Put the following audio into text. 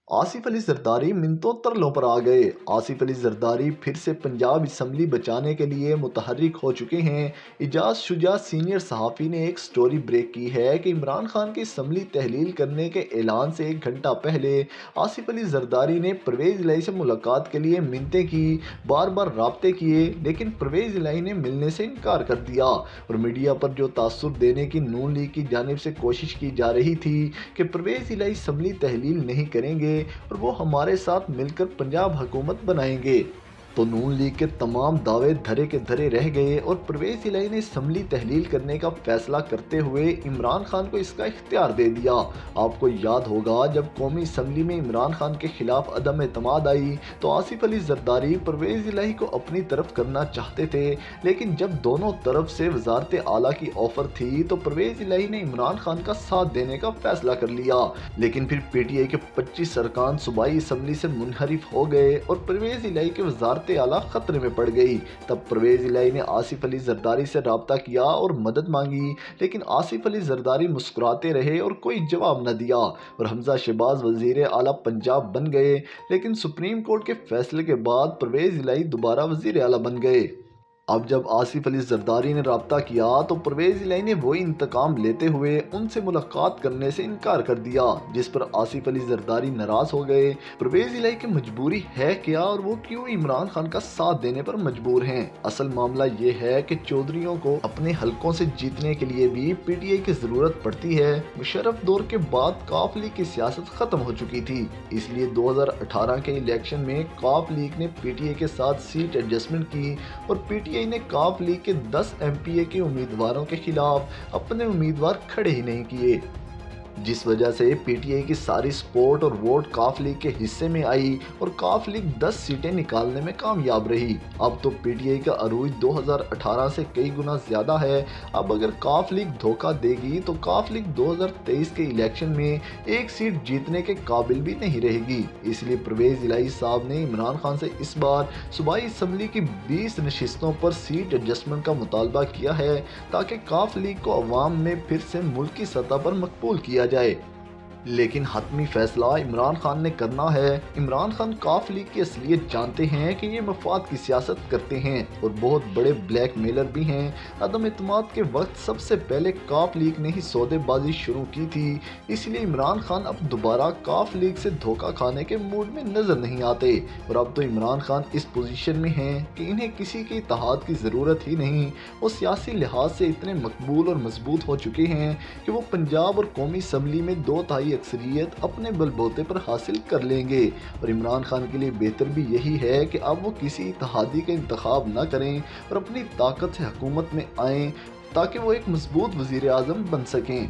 आसिफ अली जरदारी मिन्नतों तरलों पर आ गए। आसिफ अली जरदारी फिर से पंजाब असम्बली बचाने के लिए मुतहर्रिक हो चुके हैं। इजाज शुजा सीनियर सहाफ़ी ने एक स्टोरी ब्रेक की है कि इमरान खान की असम्बली तहलील करने के ऐलान से 1 घंटा पहले आसिफ अली जरदारी ने परवेज़ इलाही से मुलाकात के लिए मिन्नतें की, बार बार राब्ते किए, लेकिन परवेज़ इलाही ने मिलने से इनकार कर दिया। और मीडिया पर जो तासुर देने की नून लीग की जानिब से कोशिश की जा रही थी कि परवेज़ इलाही असम्बली तहलील नहीं करेंगे और वो हमारे साथ मिलकर पंजाब हुकूमत बनाएंगे, तो नून लीग के तमाम दावे धरे के धरे रह गए और परवेज़ इलाही ने असम्बली तहलील करने का फैसला करते हुए इमरान खान को इसका इख्तियार दे दिया। आपको याद होगा जब कौमी असम्बली में इमरान खान के खिलाफ अदम एतमाद आई तो आसिफ अली जरदारी परवेज़ इलाही को अपनी तरफ करना चाहते थे, लेकिन जब दोनों तरफ से वजारत आला की ऑफर थी तो परवेज़ इलाही ने इमरान खान का साथ देने का फैसला कर लिया। लेकिन फिर PTI के 25 अरकान सूबाई असम्बली से मुनहरिफ हो गए और परवेज़ इलाही के वजारत आला खतरे में पड़ गई। तब परवेज़ इलाही ने आसिफ अली जरदारी से राब्ता किया और मदद मांगी, लेकिन आसिफ अली जरदारी मुस्कुराते रहे और कोई जवाब न दिया और हमजा शहबाज वजीर आला पंजाब बन गए। लेकिन सुप्रीम कोर्ट के फैसले के बाद परवेज़ इलाही दोबारा वजीर आला बन गए। अब जब आसिफ अली जरदारी ने राब्ता किया तो परवेज़ इलाही ने वही इंतकाम लेते हुए उनसे मुलाकात करने से इनकार कर दिया, जिस पर आसिफ अली जरदारी नाराज हो गए। परवेज़ इलाही की मजबूरी है क्या और वो क्यों इमरान खान का साथ देने पर मजबूर हैं? असल मामला ये है कि चौधरियों को अपने हलकों से जीतने के लिए भी PTI की ज़रूरत पड़ती है। मुशर्रफ दौर के बाद काफ लीग की सियासत ख़त्म हो चुकी थी, इसलिए 2018 के इलेक्शन में काफ लीग ने PTI के साथ सीट एडजस्टमेंट की और PTI ने काफ लीग के 10 MPA के उम्मीदवारों के खिलाफ अपने उम्मीदवार खड़े ही नहीं किए, जिस वजह से PTI की सारी सपोर्ट और वोट काफ लीग के हिस्से में आई और काफ लीग 10 सीटें निकालने में कामयाब रही। अब तो PTI का अरूज 2018 से कई गुना ज़्यादा है। अब अगर काफ लीग धोखा देगी तो काफ लीग 2023 के इलेक्शन में एक सीट जीतने के काबिल भी नहीं रहेगी। इसलिए परवेज़ इलाही साहब ने इमरान खान से इस बार सूबाई असम्बली की 20 नशिस्तों पर सीट एडजस्टमेंट का मुतालबा किया है, ताकि काफ लीग को अवाम में फिर से मुल्क की सतह पर मकबूल किया जाए। लेकिन हतमी फैसला इमरान खान ने करना है। इमरान खान काफ लीग की असलियत जानते हैं कि ये मफाद की सियासत करते हैं और बहुत बड़े ब्लैक मेलर भी हैं। अदम एतमाद के वक्त सबसे पहले काफ लीग ने ही सौदेबाजी शुरू की थी, इसलिए इमरान खान अब दोबारा काफ लीग से धोखा खाने के मूड में नजर नहीं आते। और अब तो इमरान खान इस पोजीशन में हैं कि इन्हें किसी के इत्तेहाद की ज़रूरत ही नहीं। वो सियासी लिहाज से इतने मकबूल और मजबूत हो चुके हैं कि वो पंजाब और कौमी असम्बली में 2/3 अक्सरियत अपने बलबूते पर हासिल कर लेंगे। और इमरान खान के लिए बेहतर भी यही है कि अब वो किसी इत्तेहादी का इंतखाब न करें और अपनी ताकत से हुकूमत में आएँ, ताकि वो एक मजबूत वज़ीर आज़म बन सकें।